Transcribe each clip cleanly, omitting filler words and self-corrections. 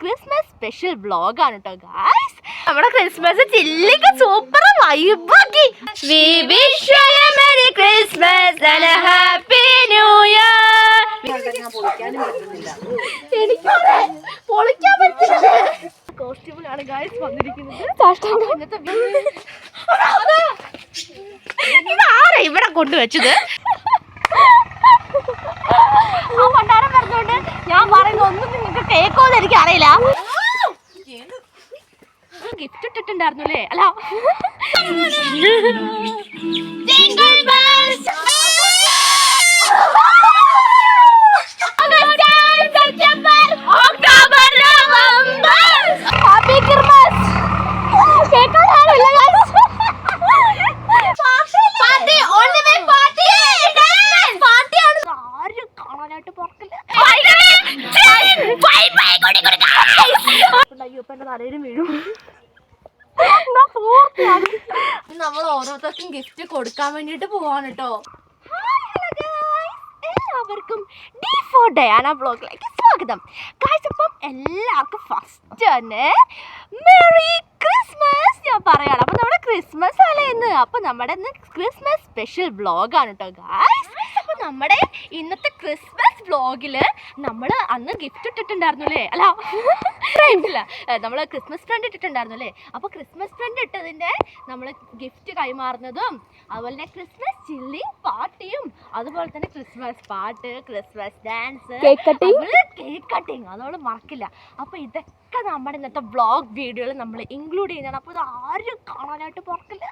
Christmas special വ്ളോഗാണ് കേട്ടോ guys. നമ്മുടെ ക്രിസ്മസ് ചില്ലിക്ക് സൂപ്പർ വൈബാക്കി. We wish you a Merry Christmas and a Happy New Year. എനിക്കതെ പൊളിക്കാൻ പറ്റില്ല. കോസ്റ്റ്യൂമിലാണ് ഗായ്സ് വന്നിരിക്കുന്നത്. ഇതാരാ ഇവിടെ കൊണ്ടുവച്ചത്? ആ പണ്ടാരം പറഞ്ഞോണ്ട് ഞാൻ പറയുന്ന ഒന്നും നിങ്ങൾക്ക് കേൾക്കുമെന്ന് എനിക്ക് അറിയില്ല. ഗിഫ്റ്റ് ഇട്ടിട്ടുണ്ടായിരുന്നു അല്ലേ? അല്ല നമ്മൾ ഓരോരുത്തർക്കും ഗിഫ്റ്റ് കൊടുക്കാൻ വേണ്ടിട്ട് പോവാണ് കേട്ടോ. എല്ലാവർക്കും D4 ഡയാന വ്ളോഗിലേക്ക് സ്വാഗതം ഗായ്സ്. അപ്പം എല്ലാവർക്കും ഫസ്റ്റ് തന്നെ മെറി ക്രിസ്മസ് ഞാൻ പറയാണ്. അപ്പം നമ്മുടെ ക്രിസ്മസ് അല്ലേ ഇന്ന്. അപ്പം നമ്മുടെ ഇന്ന് ക്രിസ്മസ് സ്പെഷ്യൽ വ്ളോഗാണ് കേട്ടോ ഗായ്സ്. അപ്പം നമ്മുടെ ഇന്നത്തെ ക്രിസ്മസ് വ്ളോഗില് നമ്മൾ അന്ന് ഗിഫ്റ്റ് ഇട്ടിട്ടുണ്ടായിരുന്നു അല്ലേ? അല്ല ഇല്ല, നമ്മൾ ക്രിസ്മസ് ഫ്രണ്ട് ഇട്ടിട്ടുണ്ടായിരുന്നു അല്ലേ? അപ്പോൾ ക്രിസ്മസ് ഫ്രണ്ട് ഇട്ടതിൻ്റെ നമ്മൾ ഗിഫ്റ്റ് കൈമാറുന്നതും അതുപോലെ തന്നെ ക്രിസ്മസ് ചില്ലിങ് പാർട്ടിയും അതുപോലെ തന്നെ ക്രിസ്മസ് പാട്ട്, ക്രിസ്മസ് ഡാൻസ്, കേക്ക് കട്ടിങ് അതോട് മറക്കില്ല. അപ്പോൾ ഇതൊക്കെ നമ്മുടെ ഇന്നത്തെ വ്ളോഗ് വീഡിയോയിൽ നമ്മൾ ഇൻക്ലൂഡ് ചെയ്യുന്നതാണ്. അപ്പോൾ ഇത് ആരും കാണാനായിട്ട് മറക്കില്ല.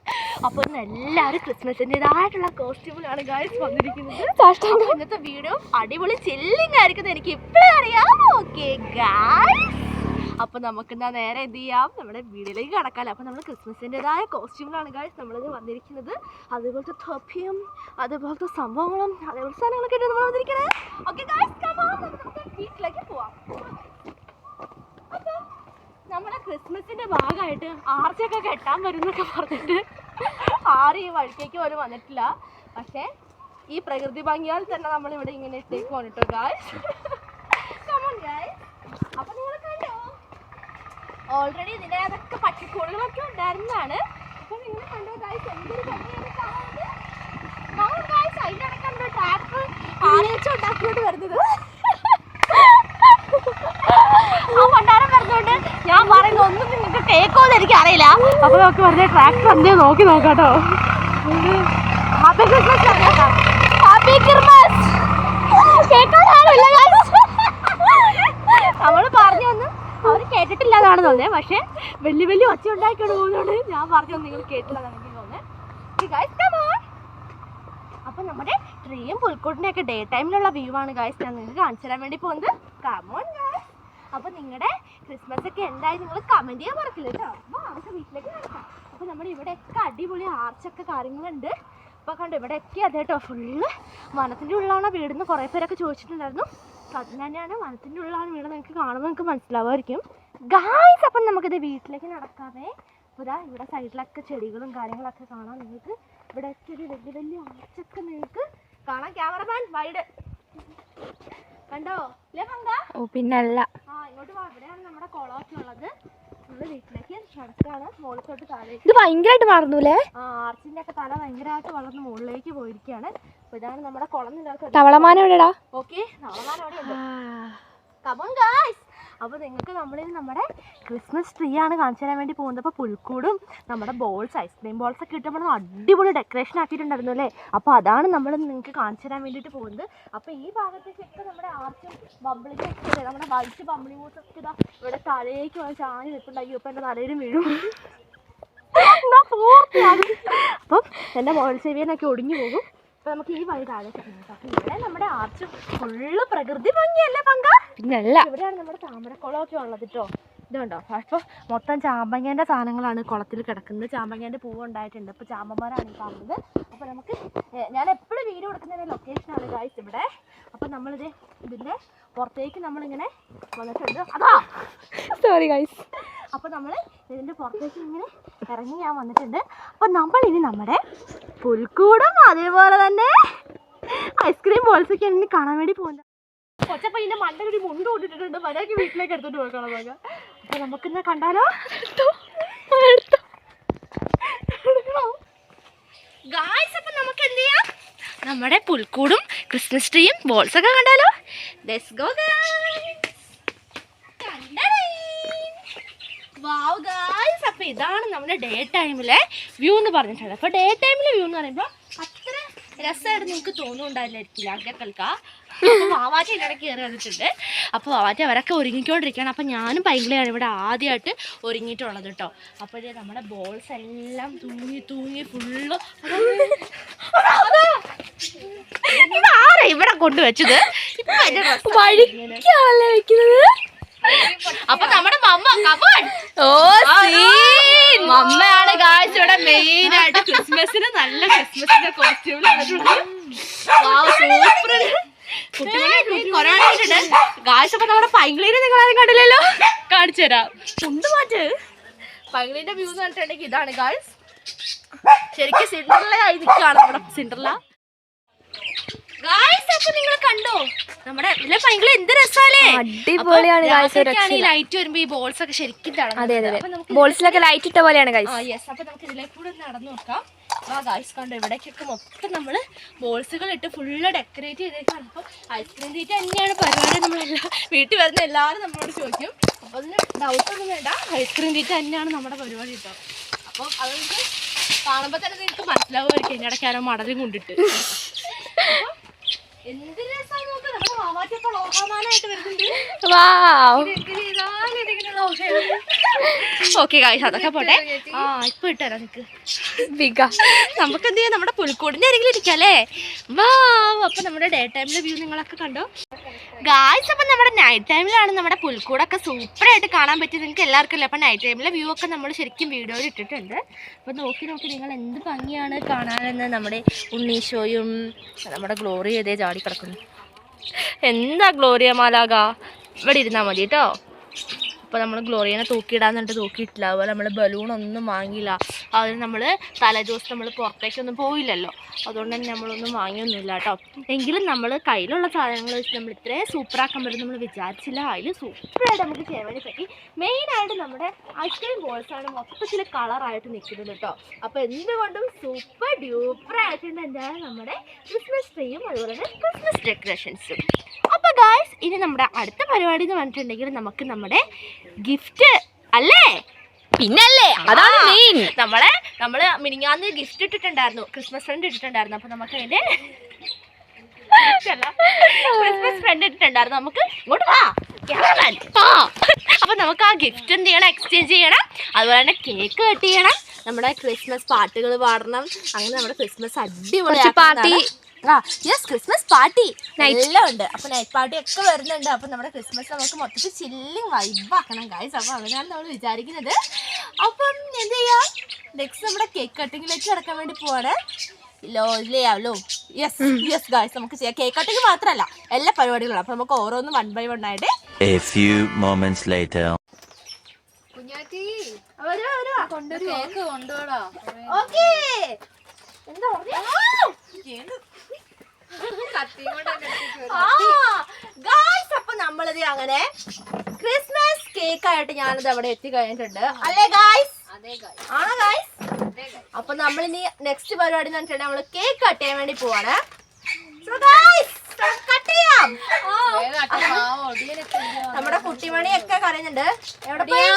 അപ്പോൾ ഇന്ന് എല്ലാവരും ക്രിസ്മസിൻ്റെതായിട്ടുള്ള കോസ്റ്റ്യൂമിലാണ് ഗായ്സ് വന്നിരിക്കുന്നത്. ഇന്നത്തെ വീഡിയോ അടിപൊളി ചില്ലിങ് ആയിരിക്കും എനിക്ക് ഇപ്പോഴും അറിയാം. ഓക്കെ ഗായ്സ്, അപ്പോൾ നമുക്കെന്താ നേരെ എന്ത് ചെയ്യാം, നമ്മുടെ വീഡിയോയിലേക്ക് കടക്കാമല്ലോ. അപ്പോൾ നമ്മൾ ക്രിസ്മസിൻ്റെതായ കോസ്റ്റ്യൂമിലാണ് ഗായ്സ് നമ്മളിത് വന്നിരിക്കുന്നത്. അതുപോലത്തെ തൊപ്പിയും അതുപോലത്തെ സംഭവങ്ങളും അതേപോലത്തെ സാധനങ്ങളൊക്കെ ആയിട്ട് നമ്മൾ വന്നിരിക്കുന്നത്. ഓക്കെ ഗായ്സ്, നമുക്ക് വീട്ടിലേക്ക് പോവാം. അപ്പോൾ നമ്മുടെ ക്രിസ്മസിൻ്റെ ഭാഗമായിട്ട് ആർച്ചൊക്കെ കെട്ടാൻ വരുന്നൊക്കെ പറഞ്ഞിട്ട് ആരും ഈ വഴിക്കേക്ക് പോലും വന്നിട്ടില്ല. പക്ഷേ ഈ പ്രകൃതി ഭംഗിയാൽ തന്നെ നമ്മളിവിടെ ഇങ്ങനെ ഇട്ടേക്ക് പോന്നിട്ടോ ഗായ്സ്. Come on guys. അപ്പോൾ നിങ്ങൾ കണ്ടോ, ഓൾറെഡി ഇതിൻ്റെ അതൊക്കെ പച്ചക്കോളുകളൊക്കെ ഉണ്ടായിരുന്നതാണ്. അപ്പോൾ നിങ്ങൾ കണ്ടോ ഗായ്സ്, എന്തൊരു ഭംഗിയാണ് കാണുന്നത്. ഗായ്സ്, അതിൻ്റെ ഇടയ്ക്കുണ്ടോ ട്രാക്ടർ ആരെ വെച്ച് ഉണ്ടാക്കിക്കൊണ്ട് വരുന്നത്. ആ പണ്ടാരം പറഞ്ഞുകൊണ്ട് ഞാൻ പറയുന്ന ഒന്നും നിങ്ങൾക്ക് കേൾക്കുമെന്ന് എനിക്ക് അറിയില്ല. അപ്പോൾ നമുക്ക് വെറുതെ ട്രാക്ടർ എന്തേ നോക്കി നോക്കാട്ടോ. ഹാപ്പി ക്രിസ്മസ് പറഞ്ഞേക്കാം. ഹാപ്പി ക്രിസ്മസ് കേൾക്കാനാവില്ല. നമ്മൾ പറഞ്ഞു വന്ന് അവർ കേട്ടിട്ടില്ല എന്നാണ് തോന്നുന്നത്. പക്ഷേ വലിയ വലിയ ഒച്ച ഉണ്ടാക്കിക്കൊണ്ട് പോകുന്നതുകൊണ്ട് ഞാൻ പറഞ്ഞു നിങ്ങൾ കേട്ടില്ലെന്നാണ് എനിക്ക് തോന്നുന്നത്. Guys come on. അപ്പം നമ്മുടെ ട്രീയും പുൽക്കൂട്ടിൻ്റെയൊക്കെ ഡേ ടൈമിലുള്ള വ്യൂ ആണ് ഗായ്സ് ഞാൻ നിങ്ങൾക്ക് കാണിച്ചു തരാൻ വേണ്ടി പോകുന്നത്. Come on guys. അപ്പോൾ നിങ്ങളുടെ ക്രിസ്മസ് ഒക്കെ എന്തായി നിങ്ങൾ കമൻറ്റ് ചെയ്യാൻ മറക്കില്ല കേട്ടോ. അപ്പോൾ നമുക്ക് വീട്ടിലേക്ക് നടക്കാം. അപ്പോൾ നമ്മുടെ ഇവിടെയൊക്കെ അടിപൊളി ആർച്ചൊക്കെ കാര്യങ്ങളുണ്ട്. അപ്പോൾ കണ്ടു ഇവിടെയൊക്കെ അതെ കേട്ടോ, ഫുള്ള് വനത്തിൻ്റെ ഉള്ളിലാണ് വീടെന്ന് കുറേ പേരൊക്കെ ചോദിച്ചിട്ടുണ്ടായിരുന്നു. അത് തന്നെയാണ്, വനത്തിൻ്റെ ഉള്ളിലാണ് വീട്. നിങ്ങൾക്ക് കാണുമ്പോൾ നിങ്ങൾക്ക് മനസ്സിലാവുമായിരിക്കും ഗായ്സ്. അപ്പം നമുക്കിത് വീട്ടിലേക്ക് നടക്കാതെ ഇതാ ഇവിടെ സൈഡിലൊക്കെ ചെടികളും കാര്യങ്ങളൊക്കെ കാണാം. നിങ്ങൾക്ക് ഇവിടെയൊക്കെ ഒരു വലിയ വലിയ ആർച്ചൊക്കെ നിങ്ങൾക്ക് കാണാം. ക്യാമറമാൻ വൈഡ് കണ്ടോ അല്ലേ പങ്ക? ഓ പിന്നല്ല. ആ ഇങ്ങോട്ട് വാ, ഇവിടെയാണ് നമ്മുടെ കുളമൊക്കെ ഉള്ളത്. നമ്മൾ വീട്ടിലേക്ക് നടക്കാണ് മുകളിലോട്ട് താഴേക്ക്. ഇത് ഭയങ്കരമായിട്ട് വളർന്നൂലേ? ആ ആർച്ചിന്റെ ഒക്കെ തല ഭയങ്കരമായിട്ട് വളർന്ന് മുകളിലേക്ക് പോയിരിക്കുകയാണ്. അപ്പോൾ ഇതാണ് നമ്മുടെ കുളം. തവളമാൻ എവിടെടാ? ഓക്കെ, തവളമാൻ അവിടെ ഉണ്ട്. Come on guys. അപ്പോൾ നിങ്ങൾക്ക് നമ്മളിൽ നമ്മുടെ ക്രിസ്മസ് ട്രീ ആണ് കാണിച്ചു തരാൻ വേണ്ടി പോകുന്നത്. അപ്പോൾ പുൽക്കൂടും നമ്മുടെ ബോൾസ്, ഐസ്ക്രീം ബോൾസ് ഒക്കെ ഇട്ട് നമ്മൾ അടിപൊളി ഡെക്കറേഷൻ ആക്കിയിട്ടുണ്ടായിരുന്നു അല്ലേ? അപ്പോൾ അതാണ് നമ്മൾ നിങ്ങൾക്ക് കാണിച്ചു തരാൻ വേണ്ടിയിട്ട് പോകുന്നത്. അപ്പോൾ ഈ ഭാഗത്തേക്കൊക്കെ നമ്മുടെ ആർച്ചും ബംബിളിങ്ങും ഒക്കെ നമ്മുടെ വൈറ്റ് ബംബിളി മൂസൊക്കെ ഇതാ ഇവിടെ തലയിലേക്ക് വന്ന് ചാഞ്ഞ് നിൽപ്പുണ്ടായി. ഇപ്പോൾ എൻ്റെ തലയിലും വീഴും. അപ്പം എൻ്റെ മോൾ ചെവിയനൊക്കെ ഒടിഞ്ഞു പോകും. അപ്പോൾ നമുക്ക് ഈ വഴി താഴേക്ക് പോകുന്നത്. അപ്പോൾ ഇവിടെ നമ്മുടെ ആർച്ച് ഫുള്ള് പ്രകൃതി ഭംഗിയല്ലേ പങ്ക? പിന്നല്ല, ഇവിടെയാണ് നമ്മുടെ താമരക്കുളമൊക്കെ ഉള്ളത് കേട്ടോ. ഇതുണ്ടോ, അപ്പോൾ മൊത്തം ചാമ്പങ്ങേൻ്റെ സാധനങ്ങളാണ് കുളത്തിൽ കിടക്കുന്നത്. ചാമ്പങ്ങേൻ്റെ പൂവ് ഉണ്ടായിട്ടുണ്ട്. ഇപ്പോൾ ചാമ്പന്മാരാണ് ഈ കാണുന്നത്. അപ്പോൾ നമുക്ക് ഞാൻ എപ്പോഴും വീഡിയോ കൊടുക്കുന്നതിൻ്റെ ലൊക്കേഷനാണ് ഗായ്സ് ഇവിടെ. അപ്പം നമ്മളിത് ഇതിൻ്റെ പുറത്തേക്ക് നമ്മളിങ്ങനെ വന്നിട്ടുണ്ട്. അതാ സോറി ഗായ്സ്. അപ്പോൾ നമ്മൾ ഇതിൻ്റെ പുറത്തേക്ക് ഇങ്ങനെ ഇറങ്ങി ഞാൻ വന്നിട്ടുണ്ട്. അപ്പോൾ നമ്മളിനി നമ്മുടെ പുൽക്കൂടും അതേപോലെ തന്നെ ഐസ്ക്രീം ബോൾസൊക്കെ ഇനി കാണാൻ വേണ്ടി പോകുന്നത്. കൊച്ചപ്പ ഇതിന്റെ മണ്ടകടി മുണ്ട് കൊണ്ടിട്ടുണ്ട്. മര്യാദക്ക് വീട്ടിലേക്ക് എടുത്തോണ്ട് പോയിക്കണം നോക്ക. അപ്പൊ നമുക്കിന്ന് കണ്ടാലോ? ഗായ്സ്, അപ്പൊ നമുക്ക് എന്ത് ചെയ്യാം? നമ്മുടെ പുൽക്കൂടും ക്രിസ്മസ് ട്രീയും ബോൾസ് ഒക്കെ കണ്ടാലോ? Let's go guys. Wow guys, അപ്പൊ ഇതാണ് നമ്മുടെ ഡേ ടൈമിലെ വ്യൂ എന്ന് പറഞ്ഞിട്ടുണ്ട്. അപ്പൊ ഡേ ടൈമിലെ വ്യൂ എന്ന് പറയുമ്പോൾ അത്ര രസമായിട്ട് നിങ്ങൾക്ക് തോന്നുന്നുണ്ടായില്ലായിരിക്കില്ല അങ്ങക്കൽക്ക. അപ്പോൾ വാവാറ്റി എൻ്റെ ഇടയ്ക്ക് കയറി വന്നിട്ടുണ്ട്. അപ്പോൾ വാവാറ്റി അവരൊക്കെ ഒരുങ്ങിക്കൊണ്ടിരിക്കുകയാണ്. അപ്പോൾ ഞാനും പൈങ്കിളിയാണ് ഇവിടെ ആദ്യമായിട്ട് ഒരുങ്ങിയിട്ടുള്ളത് കേട്ടോ. അപ്പോൾ ഇത് നമ്മുടെ ബോൾസ് എല്ലാം തൂങ്ങി ഫുള്ള് ഇതാരാ ഇവിടെ കൊണ്ടുവച്ചത്? ഇപ്പൊ വഴിക്കാണല്ലേ വെക്കുന്നത്. അപ്പൊ നമ്മുടെ മമ്മയാണ് ഗായ്സ് ഇവിടെ മെയിൻ ആയിട്ട് ക്രിസ്മസിന് നല്ല ക്രിസ്മസിന്റെ കോസ്റ്റ്യൂമിൽ കൊറോണ ഗായ്സ്. അപ്പൊ നമ്മുടെ പൈങ്കിളീനെ നിങ്ങളാരും കണ്ടില്ലല്ലോ, കാണിച്ചു തരാം. ഉണ്ട് മാറ്റ് പൈങ്കിളീന്റെ വ്യൂ എന്ന് പറഞ്ഞിട്ടുണ്ടെങ്കിൽ ഇതാണ് ഗായ്സ്. ശരിക്കും സിൻഡ്രല്ല ആയി നിൽക്കുകയാണ് നമ്മുടെ സിൻഡ്രല്ല. ഗായ്സ്, അപ്പൊ നിങ്ങൾ കണ്ടോ നമ്മുടെ പൈങ്കിളി എന്ത് രസാലേ, അടിപൊളിയാണ്. ലൈറ്റ് വരുമ്പോ ഈ ബോൾസ് ഒക്കെ ശരിക്കും ബോൾസിലൊക്കെ ലൈറ്റ് ഇട്ട പോലെയാണ്. അപ്പൊ നമുക്ക് ഇതിലേക്ക് കൂടെ നടന്നു നോക്കാം. ആ ഗായ്സ് കണ്ടോ, ഇവിടേക്കൊക്കെ മൊത്തം നമ്മള് ബോൾസുകൾ ഇട്ട് ഫുള്ള് ഡെക്കറേറ്റ് ചെയ്തേക്കാണ്. അപ്പൊ ഐസ്ക്രീം തീറ്റ തന്നെയാണ് പരിപാടി. നമ്മളെല്ലാം വീട്ടിൽ വരുന്ന എല്ലാവരും നമ്മളോട് ചോദിക്കും. അപ്പൊ അതിന് ഡൗട്ടൊന്നും വേണ്ട, ഐസ്ക്രീം തീറ്റ തന്നെയാണ് നമ്മുടെ പരിപാടി കേട്ടോ. അപ്പം അതുകൊണ്ട് കാണുമ്പോ തന്നെ നിങ്ങൾക്ക് മനസ്സിലാവുമായിരിക്കും എൻ്റെ ഇടയ്ക്ക് ആരോ മടലും കൊണ്ടിട്ട്. എന്ത് രസം നോക്ക്, നമ്മുടെ വാവാറ്റപ്പോൾ ഓഹാമാനായിട്ട് വരുന്നുണ്ട്. ഓക്കെ ഗായ്സ്, അതൊക്കെ പോട്ടെ. ഇപ്പൊ ഇട്ടുതരാം നിനക്ക്. നമുക്ക് എന്ത് ചെയ്യാം, നമ്മുടെ പുൽക്കൂടിന്റെ അരികിൽ ഇരിക്കാല്ലേ. വാ, അപ്പൊ നമ്മുടെ ഡേ ടൈമിലെ വ്യൂ നിങ്ങളൊക്കെ കണ്ടോ ഗായ്സ്. അപ്പൊ നമ്മുടെ നൈറ്റ് ടൈമിലാണ് നമ്മുടെ പുൽക്കൂടൊക്കെ സൂപ്പറായിട്ട് കാണാൻ പറ്റിയത്. നിങ്ങൾക്ക് എല്ലാവർക്കും അല്ലേ. അപ്പൊ നൈറ്റ് ടൈമിലെ വ്യൂ ഒക്കെ നമ്മൾ ശരിക്കും വീഡിയോയിൽ ഇട്ടിട്ടുണ്ട്. അപ്പൊ നോക്കി നിങ്ങൾ എന്ത് ഭംഗിയാണ് കാണാനെന്ന്. നമ്മുടെ ഉണ്ണീശോയും നമ്മുടെ ഗ്ലോറി ചെയ്തേ ചാടി കിടക്കുന്നു. എന്താ ഗ്ലോറിയ മാലാക, ഇവിടെ ഇരുന്നാൽ മതി കേട്ടോ. അപ്പോൾ നമ്മൾ ഗ്ലോറിയനെ തൂക്കിയിടാന്നിട്ട് തൂക്കിയിട്ടില്ല. അതുപോലെ നമ്മൾ ബലൂണൊന്നും വാങ്ങിയില്ല. അതിന് നമ്മൾ തലേദിവസം നമ്മൾ പുറത്തേക്കൊന്നും പോയില്ലല്ലോ, അതുകൊണ്ട് തന്നെ നമ്മളൊന്നും വാങ്ങിയൊന്നുമില്ല കേട്ടോ. എങ്കിലും നമ്മൾ കയ്യിലുള്ള സാധനങ്ങൾ വെച്ച് നമ്മൾ ഇത്രയും സൂപ്പറാക്കാൻ പറ്റും നമ്മൾ വിചാരിച്ചില്ല. അതിൽ സൂപ്പറായിട്ട് നമുക്ക് ചെയ്യാൻ വേണ്ടി പറ്റി. മെയിനായിട്ട് നമ്മുടെ ഐസ്ക്രീം ബോൾസാണ് മൊത്തത്തിൽ കളറായിട്ട് നിൽക്കുന്നത് കേട്ടോ. അപ്പോൾ എന്തുകൊണ്ടും സൂപ്പർ ഡ്യൂപ്പറായിട്ടുണ്ട് എന്താണ് നമ്മുടെ ക്രിസ്മസ് ട്രീയും അതുപോലെ തന്നെ ക്രിസ്മസ് ഡെക്കറേഷൻസും. അപ്പോൾ ഗായ്സ്, ഇനി നമ്മുടെ അടുത്ത പരിപാടി എന്ന് പറഞ്ഞിട്ടുണ്ടെങ്കിൽ നമുക്ക് നമ്മുടെ ഗിഫ്റ്റ് അല്ലേ, പിന്നല്ലേ, അതാണ് മെയിൻ. നമ്മള് മിനിങ്ങാന്ന് ഗിഫ്റ്റ് ഇട്ടിട്ടുണ്ടായിരുന്നു, ക്രിസ്മസ് ഫ്രണ്ട് ഇട്ടിട്ടുണ്ടായിരുന്നു. അപ്പൊ നമുക്ക് അതിന്റെ ക്രിസ്മസ് ഫ്രണ്ട് ഇട്ടിട്ടുണ്ടായിരുന്നു. നമുക്ക് ഇങ്ങോട്ട് വാ, അപ്പൊ നമുക്ക് ആ ഗിഫ്റ്റ് എന്ത് ചെയ്യണം, എക്സ്ചേഞ്ച് ചെയ്യണം. അതുപോലെ തന്നെ കേക്ക് കട്ട് ചെയ്യണം, നമ്മുടെ ക്രിസ്മസ് പാട്ടുകൾ പാടണം. അങ്ങനെ നമ്മുടെ ക്രിസ്മസ് അടിപൊളി പാർട്ടി, ക്രിസ്മസ് പാർട്ടി എല്ലാം ഉണ്ട്. അപ്പൊ നൈറ്റ് പാർട്ടി ഒക്കെ വരുന്നുണ്ട്. അപ്പൊ നമ്മുടെ ക്രിസ്മസ് നമുക്ക് മൊത്തത്തിൽ ചില്ലിങ് വൈബാക്കണം ഗായ്സ്. അപ്പൊ അങ്ങനെയാണ് നമ്മൾ വിചാരിക്കുന്നത്. അപ്പം എന്ത് ചെയ്യാം, നെക്സ്റ്റ് നമ്മുടെ കേക്ക് കട്ടിങ്ങിലേക്ക് കിടക്കാൻ വേണ്ടി പോവാണ്. യെസ് ഗായ്സ്, നമുക്ക് ചെയ്യാം. കേക്ക് കട്ടിങ് മാത്രമല്ല എല്ലാ പരിപാടികളും. അപ്പൊ നമുക്ക് ഓരോന്നും 1 by 1 ആയിട്ട്. അപ്പൊ നമ്മളിത് അങ്ങനെ ക്രിസ്മസ് കേക്ക് ആയിട്ട് ഞാനിത് അവിടെ എത്തി കഴിഞ്ഞിട്ടുണ്ട് അല്ലേ ഗായ്സ്? ആണോ ഗായ്സ്? അപ്പൊ നമ്മളിനി നെക്സ്റ്റ് പരിപാടി എന്ന് വെച്ചിട്ടുണ്ടെങ്കിൽ നമ്മള് കേക്ക് കട്ട് ചെയ്യാൻ വേണ്ടി പോവാണ്. നമ്മുടെ കുട്ടിമണിയൊക്കെ കരയുന്നുണ്ട്. എവിടെ പോയി?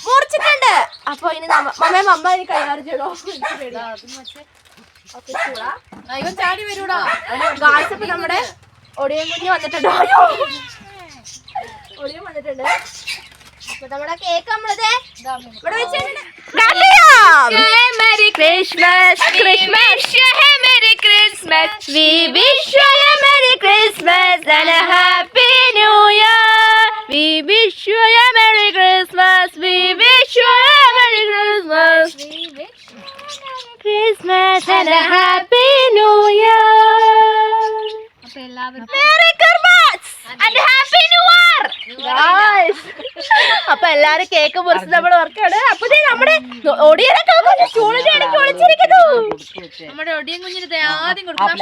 മുറിച്ചിട്ടുണ്ട്. അപ്പൊ ഇനി മമ്മ ഇനി കൈകാര്യം ചെയ്തോ. ചാടി വരൂടാ ഗായ്സ്. അപ്പൊ നമ്മുടെ ഒടിയൻ കുഞ്ഞ് വന്നിട്ടുണ്ടോ? ഒടിയൻ വന്നിട്ടുണ്ട്. അപ്പൊ നമ്മുടെ കേക്ക് നമ്മളിത് ഇവിടെ വെച്ചിട്ടുണ്ട്. Merry Christmas, Christmas, Merry Christmas. We wish you a Merry Christmas and a Happy New Year. We wish you a Merry Christmas. We wish you a Merry Christmas. Christmas and a Happy New Year. Merry Christmas and Happy New Year. Guys. അപ്പൊ എല്ലാരും cake മുറിച്ച് നമ്മൾ ഓർക്കാണ്. അപ്പൊ നമ്മുടെ ഒടിയനൊക്കെ ചൂടിന്റെ ഇടയ്ക്ക് ഒളിച്ചിരിക്കുന്നു. നമ്മുടെ ഒടിയൻ കുഞ്ഞിന് ആദ്യം കൊടുക്കാം.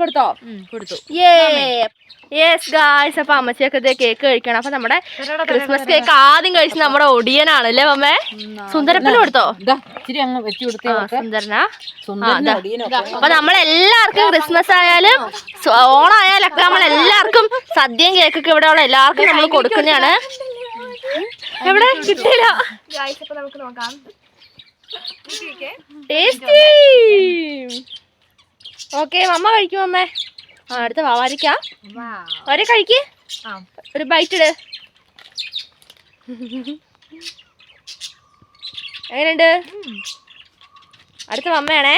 കൊടുത്തോ? കൊടുത്തു. യെസ് ഗായ്സ്, അപ്പൊ അമ്മച്ചിയൊക്കെ കേക്ക് കഴിക്കണം. അപ്പൊ നമ്മുടെ ക്രിസ്മസ് കേക്ക് ആദ്യം കഴിച്ച് നമ്മുടെ ഒടിയനാണ് അല്ലേ അമ്മേ? സുന്ദരപ്പന് കൊടുത്തോ? സുന്ദരനാ. അപ്പൊ നമ്മളെല്ലാവർക്കും ക്രിസ്മസ് ആയാലും ഓണായാലൊക്കെ നമ്മളെല്ലാവർക്കും സദ്യയും കേക്കൊക്കെ ഇവിടെ ഉള്ള എല്ലാവർക്കും നമ്മൾ കൊടുക്കുന്നതാണ്. എവിടെ കിട്ടില്ല. നമുക്ക് നോക്കാം. ടേസ്റ്റി. ഓക്കെ, മമ്മ കഴിക്കും അമ്മേ. അടുത്ത വാവാരിക്കാം. ഒരേ കഴിക്ക്, ഒരു ബൈറ്റ് ഇട്. എങ്ങനെയുണ്ട്? അടുത്ത മമ്മയാണേ.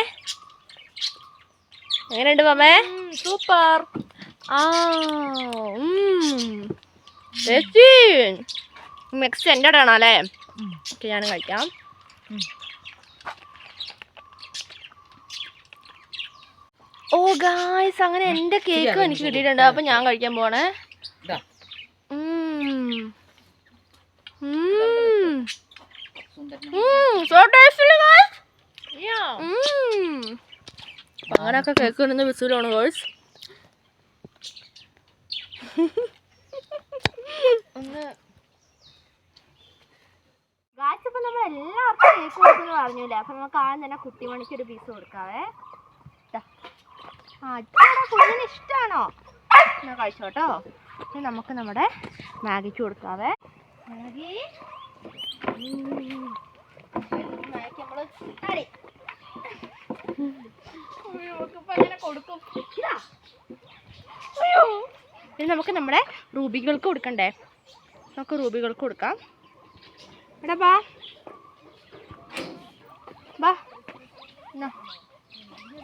എങ്ങനെയുണ്ട് മമ്മേ? സൂപ്പർ. മിക്സ് എൻ്റെ ആണോ അല്ലേ? ഓക്കെ, ഞാനും കഴിക്കാം. ഓ ഗായ്സ്, അങ്ങനെ എൻ്റെ കേക്ക് എനിക്ക് കിട്ടിയിട്ടുണ്ട്. അപ്പൊ ഞാൻ കഴിക്കാൻ പോണേ. അങ്ങനെയൊക്കെ കേക്ക് കിട്ടുന്ന വിസിലാണ് ഗേൾസ്. ഗായ്സ്, ഇപ്പൊ നമ്മൾ എല്ലാവർക്കും കേക്ക് കൊടുക്കുന്നു പറഞ്ഞില്ലേ? അപ്പൊ നമുക്ക് ആദ്യം തന്നെ കുട്ടിമണിക്ക് ഒരു പീസ് കൊടുക്കാവേ. കുഞ്ഞിന് ഇഷ്ടമാണോ? എന്നാ കഴിച്ചോട്ടോ. ഇനി നമുക്ക് നമ്മുടെ മാഗിക്ക് കൊടുക്കാവേ. മാഗി നമ്മള് കൊടുക്കും. ഇനി നമുക്ക് നമ്മുടെ റൂബികൾക്ക് കൊടുക്കണ്ടേ? നമുക്ക് റൂബികൾക്ക് കൊടുക്കാം. എടാ ബാ ബാ.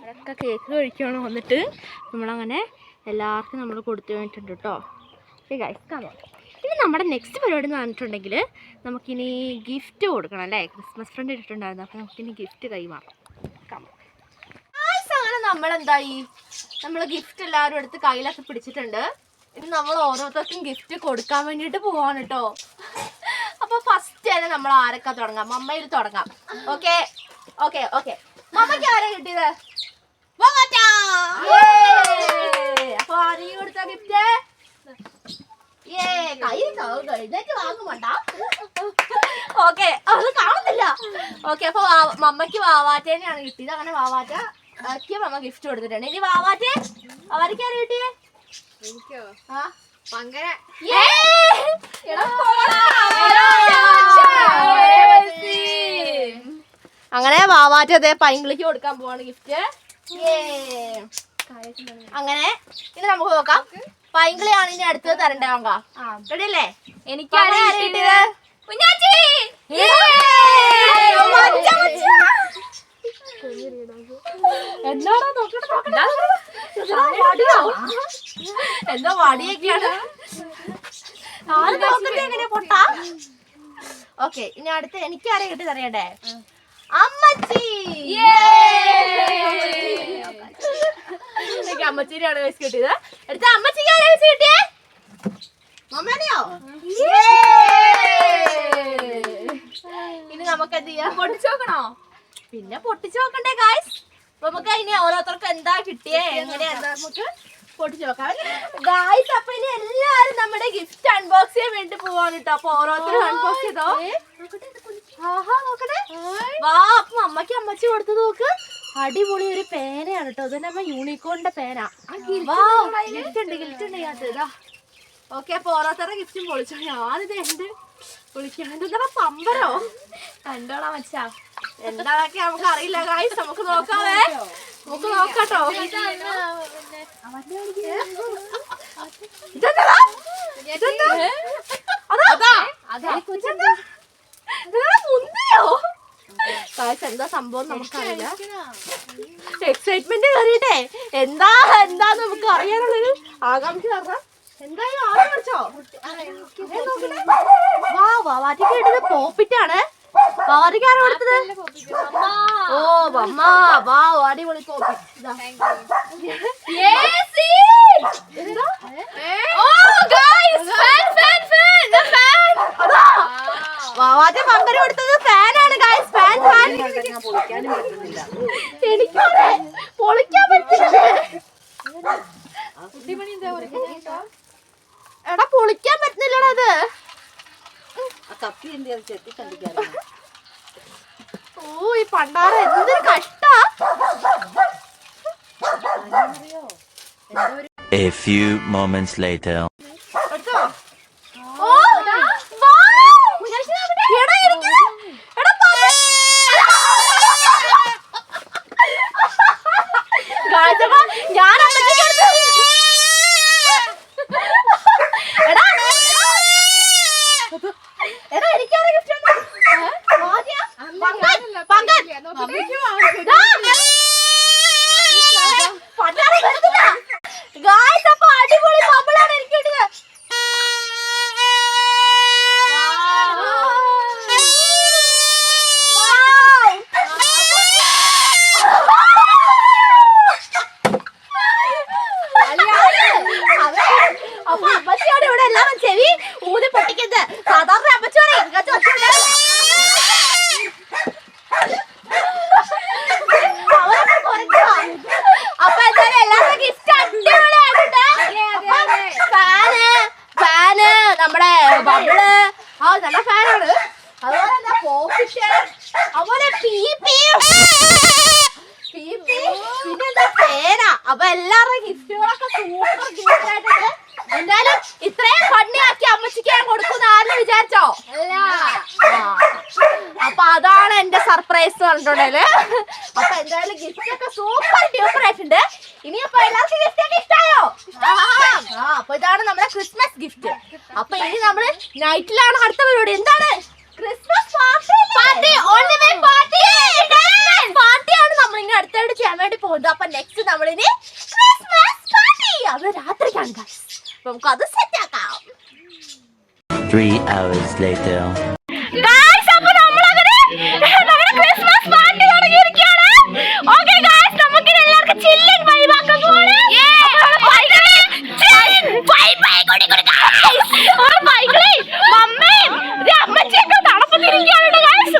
അതൊക്കെ കേക്ക് കഴിക്കുകയാണ് വന്നിട്ട്. നമ്മളങ്ങനെ എല്ലാവർക്കും നമ്മൾ കൊടുത്തു കഴിഞ്ഞിട്ടുണ്ട് കേട്ടോ. Guys come on. ഇനി നമ്മുടെ നെക്സ്റ്റ് പരിപാടി എന്ന് പറഞ്ഞിട്ടുണ്ടെങ്കിൽ നമുക്കിനി ഗിഫ്റ്റ് കൊടുക്കണം അല്ലേ? ക്രിസ്മസ് ഫ്രണ്ട് ഇട്ടിട്ടുണ്ടായിരുന്നു. അപ്പോൾ നമുക്കിനി ഗിഫ്റ്റ് കൈമാറാം. കമോൺ. അങ്ങനെ നമ്മളെന്തായി, നമ്മൾ ഗിഫ്റ്റ് എല്ലാവരും എടുത്ത് കയ്യിലൊക്കെ പിടിച്ചിട്ടുണ്ട്. ഇനി നമ്മൾ ഓരോരുത്തർക്കും ഗിഫ്റ്റ് കൊടുക്കാൻ വേണ്ടിയിട്ട് പോവാണ് കേട്ടോ. അപ്പോൾ ഫസ്റ്റ് തന്നെ നമ്മൾ ആരൊക്കെ തുടങ്ങാം? മമ്മയിൽ തുടങ്ങാം. Okay okay okay. മമ്മയ്ക്ക് ആരാ കിട്ടിയത്? അപ്പൊ ആരെയും കൊടുത്ത ഗിഫ്റ്റ് വാങ്ങുമണ്ട. ഓക്കെ, അത് കാണുന്നില്ല. ഓക്കെ, അപ്പൊ മമ്മയ്ക്ക് വാവാറ്റേനെയാണ് കിട്ടിയത്. അങ്ങനെ വാവാറ്റ മമ്മ ഗിഫ്റ്റ് കൊടുത്തിട്ടുണ്ട്. ഇനി വാവാറ്റേ അവർക്ക് ആരും കിട്ടിയേ? അങ്ങനെ വാവാറ്റ അതേ പൈങ്കിളിക്ക് കൊടുക്കാൻ പോവാണ് ഗിഫ്റ്റ്. അങ്ങനെ ഇനി നമുക്ക് നോക്കാം. പൈങ്കിളിയാണ് ഇനി അടുത്തത് തരണ്ടേ? വാങ്ങാം. റെഡി അല്ലേ? എനിക്ക് എന്തോ വടിയൊക്കെയാണ്. എങ്ങനെയാ പൊട്ടാ? ഓക്കെ, ഇനി അടുത്ത് എനിക്ക് ആരെ കിട്ടി അറിയണ്ടേ? അമ്മച്ചി. അമ്മച്ചിനെയാണ് വെച്ച് കിട്ടിയത്. അടുത്ത അമ്മച്ചിക്ക് ആരെ വെച്ച് കിട്ടിയേ? മമ്മനെയോ? ഇനി നമുക്ക് എന്ത് ചെയ്യാം? പൊട്ടിച്ചു നോക്കണോ? പിന്നെ പൊട്ടിച്ചു നോക്കണ്ടേ ഗായ്സ്? അപ്പൊ നമുക്ക് ഇനി ഓരോരുത്തർക്കും എന്താ കിട്ടിയേ, എങ്ങനെയാ നമുക്ക് പൊട്ടിച്ചു നോക്കാം ഗായ്സ്. അപ്പൊ ഇനി എല്ലാരും നമ്മുടെ ഗിഫ്റ്റ് അൺബോക്സ് ചെയ്യാൻ വേണ്ടി പോവാണ് കേട്ടോ. അപ്പൊ ഓരോരുത്തരും അൺബോക്സ് ചെയ്തോ. നോക്കട്ടെ. വാ, അപ്പൊ അമ്മയ്ക്ക് അമ്മച്ചി കൊടുത്തത് നോക്ക്. അടിപൊളി ഒരു പേനയാണ് കേട്ടോ. ഇത് നമ്മ യൂണിക്കോണിന്റെ പേന. ഗിഫ്റ്റ് ഉണ്ട് ഇതാ. ഓക്കെ, അപ്പൊ ഓരോരുത്തരുടെ ഗിഫ്റ്റും പൊളിച്ചോ. ഞാനിത് എന്ത് പൊളിക്കണം? എന്താ പമ്പരോ? കണ്ടോളാം മച്ചാ. എന്താന്നൊക്കെ നമുക്ക് അറിയില്ല ഗായ്സ്. നമുക്ക് നോക്കാവേ. നമുക്ക് നോക്കാട്ടോ. എന്താ സംഭവം നമുക്കറിയില്ല. എക്സൈറ്റ്മെന്റ് കയറിയിട്ടേ എന്താ നമുക്ക് അറിയാനുള്ളൊരു ആകാംക്ഷ. എന്തായാലും വാവാറ്റിക്ക് ഇട്ടത് പോപ്പിറ്റാണ്. വാവാറ്റിക്ക് ആരാ കൊടുത്തത്? ഓ മമ്മ, വാ അടിപൊളി പോപ്പിറ്റ്. വാവാറ്റി പങ്കര കൊടുത്തത് ഫാനാണ് ഗൈസ്. ഫാൻ എനിക്ക് പൊളിക്കാൻ പറ്റില്ല. എടാ പൊളിക്കാൻ പറ്റുന്നില്ലടാ അത്. ഓ ഈ പണ്ടാറ എന്തൊരു കഷ്ടാ. A few moments later. അപ്പൊ എല്ലാവരുടെ ഗിഫ്റ്റുകളൊക്കെ സൂപ്പർ ഗിഫ്റ്റായിട്ടുണ്ട്. എന്തായാലും ഇത്രയും ഭംഗിയാക്കി അമ്മച്ചിക്ക് ഞാൻ കൊടുക്കുന്ന ആരെന്ന് വിചാരിച്ചോ? അപ്പൊ അതാണ് എന്റെ സർപ്രൈസ് പറഞ്ഞിട്ടുണ്ടെങ്കില്. അപ്പൊ എന്തായാലും ഗിഫ്റ്റ് ഒക്കെ സൂപ്പർ ഡ്യൂപ്പർ ആയിട്ടുണ്ട്. ഇനിയപ്പോ എല്ലാവർക്കും ഗിഫ്റ്റ് ഒക്കെ ഇഷ്ടായോ? അപ്പൊ ഇതാണ് നമ്മുടെ ക്രിസ്മസ് ഗിഫ്റ്റ്. അപ്പൊ ഇനി നമ്മള് നൈറ്റിലാണ് അടുത്ത പരിപാടി. എന്താണ്? ക്രിസ്മസ് പാർട്ടിയാണ് നമ്മൾ ഇനി അടുത്തായിട്ട് ചെയ്യാൻ വേണ്ടി പോകുന്നത്. അപ്പൊ നെക്സ്റ്റ് നമ്മളിനി ക്രിസ്മസ് പാർട്ടി അത് രാത്രിക്കാണ് ഗൈസ്. അപ്പൊ നമുക്ക് അത് സെറ്റ് ആക്കാം. 3 hours later. ഗൈസ് അപ്പൊ നമ്മളങ്ങനെ നമ്മുടെ ക്രിസ്മസ് പാർട്ടി തുടങ്ങിയിരിക്കുകയാണ്. ഓക്കേ ഗൈസ് നമുക്ക് എല്ലാവർക്കും ചില്ലിംഗ് വൈബ് ആക്കാൻ പോവാണ്. മമ്മയും അമ്മച്ചിയൊക്കെ തണുപ്പത്തിരിക്കുകയാണ് ഗൈസ്.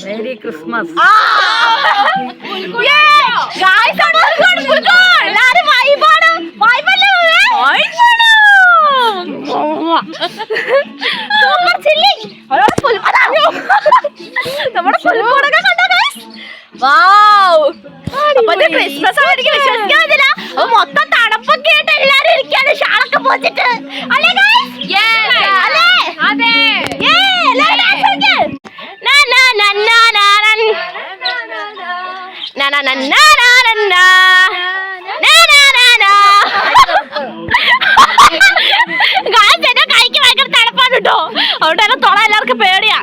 Merry Christmas. നമ്മുടെ പുൽക്കൂടൊക്കെ കണ്ടോ ഗൈസ്? അപ്പൊ ക്രിസ്മസ് എനിക്ക് വിശ്വസിക്കാൻ പറ്റില്ല. അപ്പൊ മൊത്തം തണുപ്പൊക്കെ ആയിട്ട് എല്ലാരും ഇരിക്കാണ് ഷാളൊക്കെ പോച്ചിട്ട്. അല്ലേ ഗൈസ്? കൈക്ക് ഭയങ്കര തണുപ്പാണ് കേട്ടോ. അതുകൊണ്ട് തന്നെ തൊള എല്ലാവർക്കും പേടിയാ.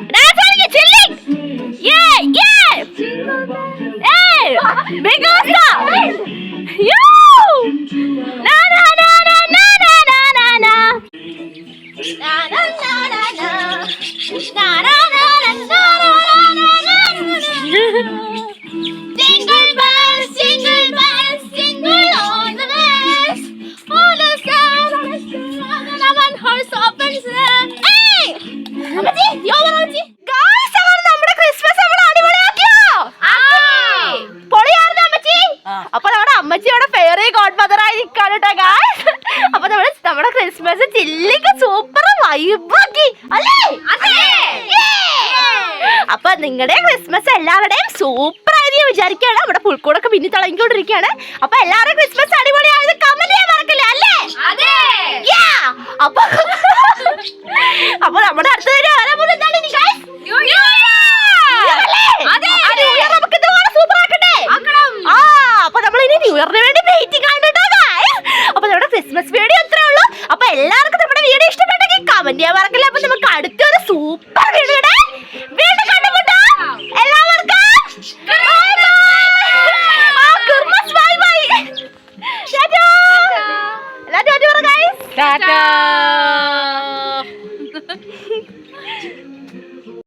അപ്പൊ നമ്മുടെ അമ്മച്ചിയുടെ ഫെയറി ഗോഡ് മദർ ആയിരിക്കാണ് കേട്ടോ ഗായ്സ്. അപ്പൊ നമ്മുടെ ക്രിസ്മസ് ചില്ലിക്ക് സൂപ്പർ വൈബാക്കി അല്ലേ? അപ്പൊ നിങ്ങളുടെ ക്രിസ്മസ് എല്ലാവരുടെയും സൂപ്പർ ആയി എന്ന് ഞാൻ വിചാരിക്കുകയാണ്. നമ്മുടെ പുൽക്കൂടൊക്കെ പിന്നെ തിളങ്ങിക്കൊണ്ടിരിക്കുകയാണ്. അപ്പൊ എല്ലാവരും ക്രിസ്മസ് അടിപൊളിയായത് കമന്റ് ചെയ്യാൻ മറക്കില്ല അല്ലേ? അപ്പൊ നമ്മുടെ അടുത്ത അപ്പൊ നമ്മൾ ഇനി ന്യൂ ഇയറിന് വേണ്ടി വെയിറ്റിംഗ് ആണ് കേട്ടോ ഗൈസ്. അപ്പൊ നമ്മുടെ ക്രിസ്മസ് വീഡിയോ ഇത്രേ ഉള്ളൂ. അപ്പൊ എല്ലാവർക്കും നമ്മുടെ വീഡിയോ ഇഷ്ടപ്പെട്ടെങ്കിൽ കമന്റ് ചെയ്യാൻ മറക്കില്ല. അപ്പൊ നമുക്ക് അടുത്തൊരു സൂപ്പർ വീഡിയോയുടെ വീണ്ടും കണ്ടുമുട്ടാം. എല്ലാവർക്കും ക്രിസ്മസ് ബൈ ബൈ. ടാറ്റാ. എല്ലാവരും ടാറ്റാ പറ ഗൈസ്. ടാറ്റാ.